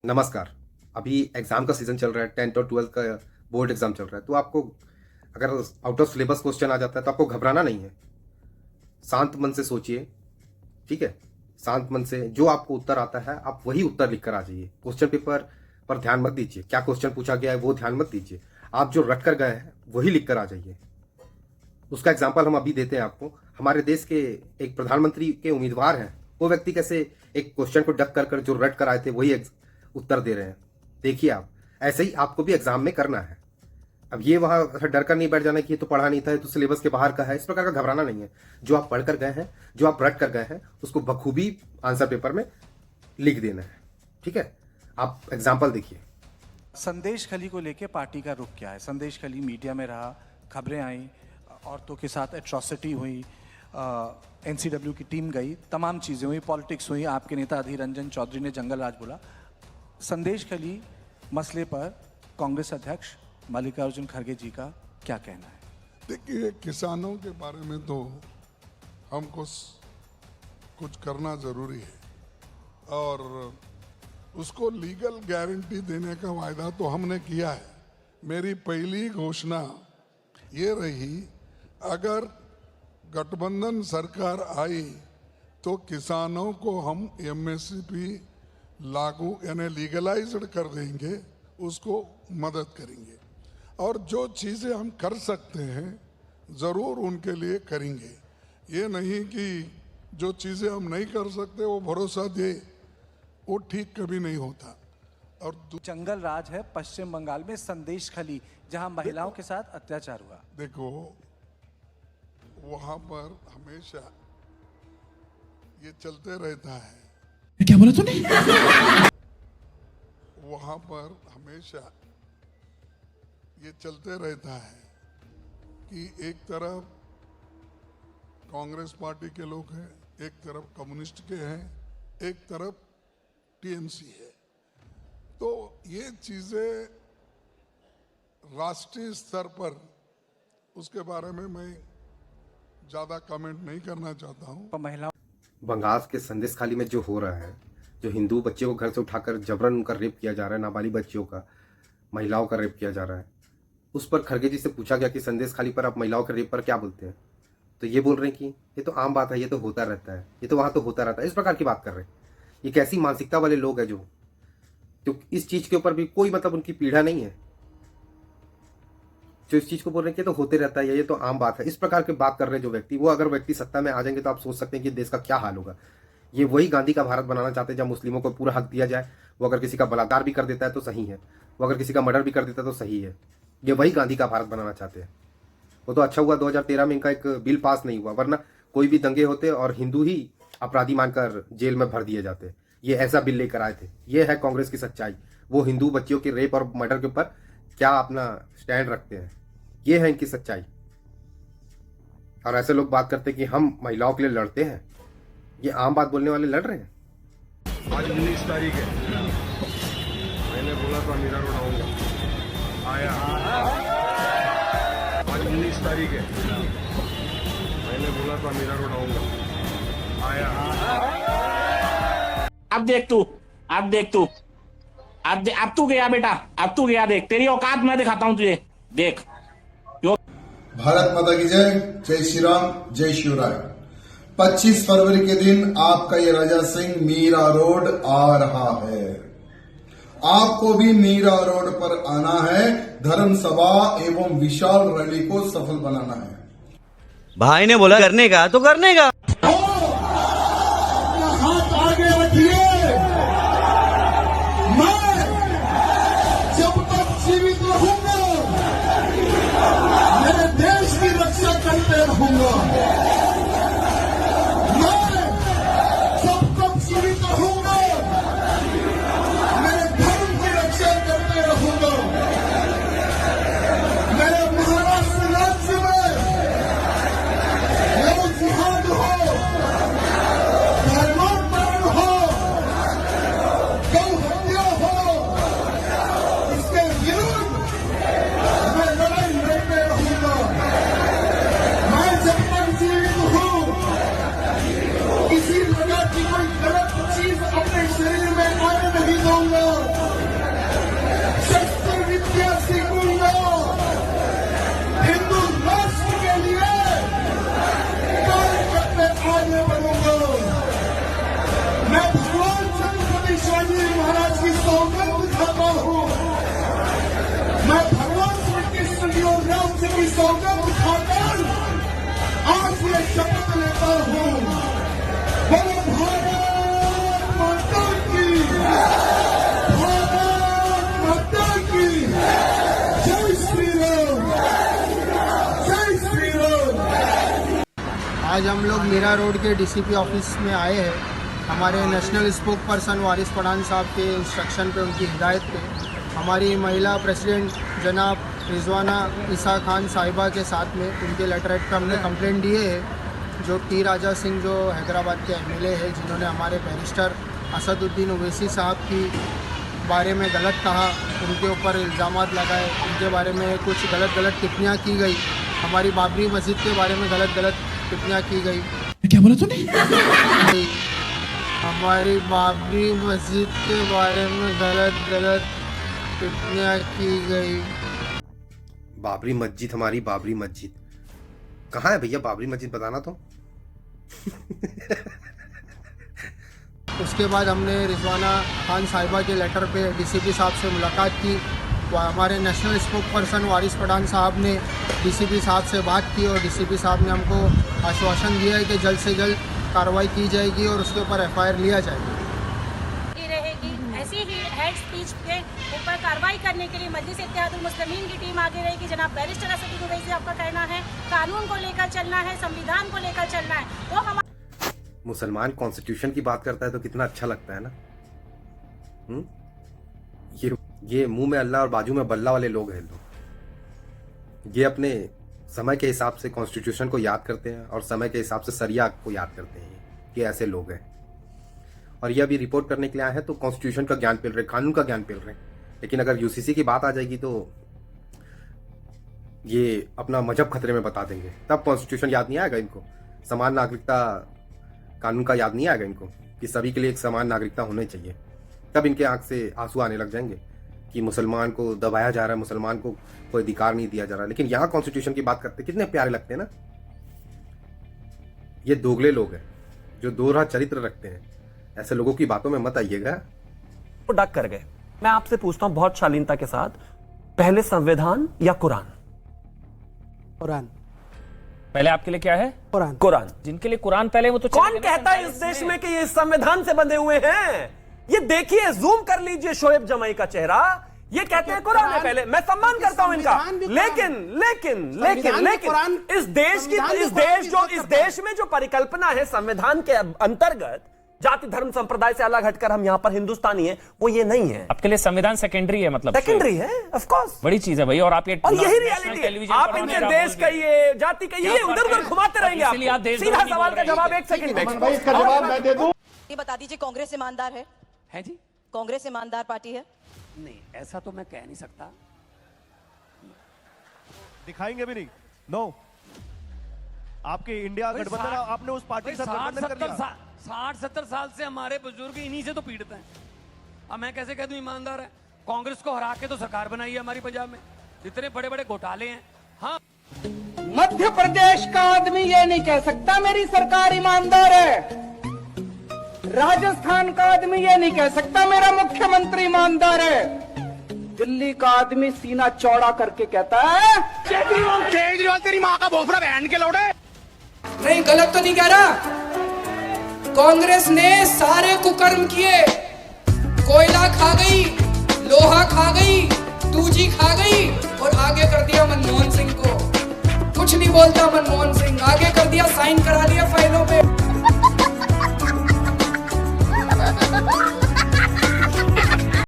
नमस्कार। अभी एग्ज़ाम का सीज़न चल रहा है, 10th और 12th का बोर्ड एग्ज़ाम चल रहा है। तो आपको अगर आउट ऑफ सिलेबस क्वेश्चन आ जाता है तो आपको घबराना नहीं है। शांत मन से सोचिए, ठीक है? शांत मन से जो आपको उत्तर आता है आप वही उत्तर लिख कर आ जाइए। क्वेश्चन पेपर पर ध्यान मत दीजिए, क्या क्वेश्चन पूछा गया है वो ध्यान मत दीजिए। आप जो रट कर गए हैं वही लिख कर आ जाइए। उसका एग्जाम्पल हम अभी देते हैं आपको। हमारे देश के एक प्रधानमंत्री के उम्मीदवार हैं, वो व्यक्ति कैसे एक क्वेश्चन को डक कर जो रट कर आए थे वही उत्तर दे रहे हैं। देखिए आप, ऐसे ही आपको भी एग्जाम में करना है। अब ये वहां डर कर नहीं बैठ जाना कि ये तो पढ़ा नहीं था, ये तो सिलेबस के बाहर का है, इस प्रकार का घबराना नहीं है। जो आप पढ़ कर गए हैं, जो आप रट कर गए हैं, उसको बखूबी आंसर पेपर में लिख देना है, ठीक है? आप एग्जाम्पल देखिए। संदेश खली को लेके पार्टी का रुख क्या है? संदेश खली मीडिया में रहा, खबरें आई, औरतों के साथ एट्रॉसिटी हुई, एनसीडब्ल्यू की टीम गई, तमाम चीज़ें हुई, पॉलिटिक्स हुई, आपके नेता अधीर रंजन चौधरी ने जंगल राज बोला। संदेश खली मसले पर कांग्रेस अध्यक्ष मल्लिकार्जुन खड़गे जी का क्या कहना है? देखिए, किसानों के बारे में तो हमको कुछ करना ज़रूरी है और उसको लीगल गारंटी देने का वायदा तो हमने किया है। मेरी पहली घोषणा ये रही, अगर गठबंधन सरकार आई तो किसानों को हम एमएसपी लागू यानी लीगलाइज्ड कर देंगे, उसको मदद करेंगे और जो चीज़ें हम कर सकते हैं ज़रूर उनके लिए करेंगे। ये नहीं कि जो चीज़ें हम नहीं कर सकते वो भरोसा दे, वो ठीक कभी नहीं होता। और जंगल राज है पश्चिम बंगाल में, संदेश खली जहां महिलाओं के साथ अत्याचार हुआ। देखो, वहां पर हमेशा ये चलते रहता है। क्या बोला तूने? वहां पर हमेशा ये चलते रहता है कि एक तरफ कांग्रेस पार्टी के लोग हैं, एक तरफ कम्युनिस्ट के हैं, एक तरफ टीएमसी है। तो ये चीजें राष्ट्रीय स्तर पर, उसके बारे में मैं ज्यादा कमेंट नहीं करना चाहता हूं। महिलाओं बंगाल के संदेश खाली में जो हो रहा है, जो हिंदू बच्चियों को घर से उठाकर जबरन उनका रेप किया जा रहा है, नाबालिग बच्चियों का, महिलाओं का रेप किया जा रहा है, उस पर खड़गे जी से पूछा गया कि संदेश खाली पर आप महिलाओं के रेप पर क्या बोलते हैं? तो ये बोल रहे हैं कि ये तो आम बात है, ये तो होता रहता है, ये तो वहां तो होता रहता है। इस प्रकार की बात कर रहे हैं। ये कैसी मानसिकता वाले लोग हैं जो इस चीज के ऊपर भी कोई मतलब उनकी पीड़ा नहीं है, जो इस चीज को बोल रहे हैं कि तो होते रहता है, ये तो आम बात है। इस प्रकार की बात कर रहे हैं जो व्यक्ति, वो अगर व्यक्ति सत्ता में आ जाएंगे तो आप सोच सकते हैं कि देश का क्या हाल होगा। ये वही गांधी का भारत बनाना चाहते हैं जब मुस्लिमों को पूरा हक दिया जाए। वो अगर किसी का बलात्कार भी कर देता है तो सही है, वो अगर किसी का मर्डर भी कर देता है तो सही है। ये वही गांधी का भारत बनाना चाहते हैं। वो तो अच्छा हुआ 2013 में इनका एक बिल पास नहीं हुआ, वरना कोई भी दंगे होते और हिंदू ही अपराधी मानकर जेल में भर दिए जाते। ये ऐसा बिल लेकर आए थे। ये है कांग्रेस की सच्चाई। वो हिंदू बच्चियों के रेप और मर्डर के ऊपर क्या अपना स्टैंड रखते हैं, ये है इनकी सच्चाई। और ऐसे लोग बात करते हैं कि हम महिलाओं के लिए लड़ते हैं। ये आम बात बोलने वाले लड़ रहे हैं। आज 19 तारीख है, मैंने बोला था मीरा रोड आऊंगा, आया। आज 19 तारीख है, मैंने बोला था मीरा रोड आऊंगा, आया। अब देख तू, अब देख तू, अब तू गया बेटा, अब तू गया। देख तेरी औकात मैं दिखाता हूं तुझे, देख। भारत माता की जय। जय श्री राम, जय शिवराय। 25 फरवरी के दिन आपका ये राजा सिंह मीरा रोड आ रहा है। आपको भी मीरा रोड पर आना है। धर्म सभा एवं विशाल रैली को सफल बनाना है। भाई ने बोला करने का तो करने का। हाथ आगे रखिए। मैं जब तक जीवित रहूंगा मेरे देश की रक्षा करते रहूंगा। मैं जब तक जीवित रहूंगा मेरे धर्म की रक्षा करते रहूंगा। मेरे महाराष्ट्र राज्य में वो जिहाद हो, आज हम लोग मीरा रोड के डीसीपी ऑफिस में आए हैं। हमारे नेशनल स्पोक पर्सन वारिस पठान साहब के इंस्ट्रक्शन पे, उनकी हिदायत पे, हमारी महिला प्रेसिडेंट जनाब रिजवाना ईसा खान साहिबा के साथ में उनके लेटरेट पे हमने कंप्लेंट दिए है। जो टी राजा सिंह जो हैदराबाद के एमएलए है, जिन्होंने हमारे बैरिस्टर असदुद्दीन ओवैसी साहब की बारे में गलत कहा, उनके ऊपर इल्ज़ाम लगाए, उनके बारे में कुछ गलत टिप्पणियाँ की गई, हमारी बाबरी मस्जिद के बारे में गलत टिप्पणियाँ की गई। क्या बोला तूने? हमारी बाबरी मस्जिद के बारे में गलत टिप्पणियाँ की गई। बाबरी मस्जिद, हमारी बाबरी मस्जिद कहाँ है भैया? बाबरी मस्जिद बताना तो। उसके बाद हमने रिजवाना खान साहिबा के लेटर पे डीसीपी साहब से मुलाकात की। हमारे नेशनल स्पोक पर्सन वारिस पठान साहब ने डीसीपी साहब से बात की और डीसीपी साहब ने हमको आश्वासन दिया है कि जल्द से जल्द कार्रवाई की जाएगी और उसके ऊपर एफआईआर लिया जाएगा। रहेगी ऐसी ही हेड स्पीच के ऊपर कार्रवाई करने के लिए मजलिस इत्तेहादुल मुस्लिमीन की टीम आगे रहेगी। जनाब बैरिस्टर असदुद्दीन ओवैसी, आपका कहना है कानून को लेकर चलना है, संविधान को लेकर चलना है, तो हम मुसलमान कॉन्स्टिट्यूशन की बात करता है तो कितना अच्छा लगता है ना। ये मुंह में अल्लाह और बाजू में बल्ला वाले लोग हैं लोग। ये अपने समय के हिसाब से कॉन्स्टिट्यूशन को याद करते हैं और समय के हिसाब से सरिया को याद करते हैं कि ऐसे लोग हैं। और ये अभी रिपोर्ट करने के लिए आए हैं तो कॉन्स्टिट्यूशन का ज्ञान पेल रहे, कानून का ज्ञान पेल रहे। लेकिन अगर यूसीसी की बात आ जाएगी तो ये अपना मजहब खतरे में बता देंगे। तब कॉन्स्टिट्यूशन याद नहीं आएगा इनको, समान नागरिकता कानून का याद नहीं आएगा इनको कि सभी के लिए एक समान नागरिकता होनी चाहिए। तब इनके आंख से आंसू आने लग जाएंगे कि मुसलमान को दबाया जा रहा है, मुसलमान को कोई अधिकार नहीं दिया जा रहा। लेकिन यहाँ कॉन्स्टिट्यूशन की बात करते कितने प्यारे लगते हैं ना। ये दोगले लोग हैं जो दोहरा चरित्र रखते हैं। ऐसे लोगों की बातों में मत आइएगा। वो डक कर गए। मैं आपसे पूछता हूं बहुत शालीनता के साथ, पहले संविधान या कुरान? कुरान पहले आपके लिए क्या है? कुरान। कुरान। जिनके लिए कुरान पहले, वो तो कौन कहता है इस देश में कि ये संविधान से बंधे हुए हैं? ये देखिए, जूम कर लीजिए शोएब जमाई का चेहरा। ये कहते हैं कुरान है पहले। मैं सम्मान करता हूं इनका, लेकिन इस देश में जो परिकल्पना है संविधान के अंतर्गत, जाति धर्म संप्रदाय से अलग हटकर हम यहाँ पर हिंदुस्तानी है, वो ये नहीं है। आपके लिए संविधान सेकेंडरी है, मतलब सेकेंडरी है, ऑफ कोर्स बड़ी चीज है भाई। और आप ये और यही रियलिटी है। आप इनके देश कहिए, जाति कहिए, उधर उधर घुमाते रहेंगे आप। सीधा सवाल का जवाब 1 सेकंड में। इसका जवाब मैं दे दूं। ये बता दीजिए, कांग्रेस ईमानदार है जी? कांग्रेस ईमानदार पार्टी है? नहीं, ऐसा तो मैं कह नहीं सकता। दिखाएंगे भी नहीं। नो, आपके इंडिया गठबंधन, आपने उस पार्टी के साथ गठबंधन कर लिया। 60-70 साल से हमारे बुजुर्ग इन्हीं से तो पीड़ित हैं। अब मैं कैसे कह दूं ईमानदार है? कांग्रेस को हरा के तो सरकार बनाई है हमारी पंजाब में, जितने बड़े बड़े घोटाले हैं। हाँ, मध्य प्रदेश का आदमी ये नहीं कह सकता मेरी सरकार ईमानदार है। राजस्थान का आदमी ये नहीं कह सकता मेरा मुख्यमंत्री ईमानदार है। दिल्ली का आदमी सीना चौड़ा करके कहता है केजरीवाल तेरी माँ का भोसड़ा बहन के लौटे। नहीं, गलत तो नहीं कह रहा। कांग्रेस ने सारे कुकर्म किए। कोयला खा गई, लोहा खा गई, 2G खा गई और आगे कर दिया मनमोहन सिंह को। कुछ नहीं बोलता मनमोहन सिंह, आगे कर दिया साइन करा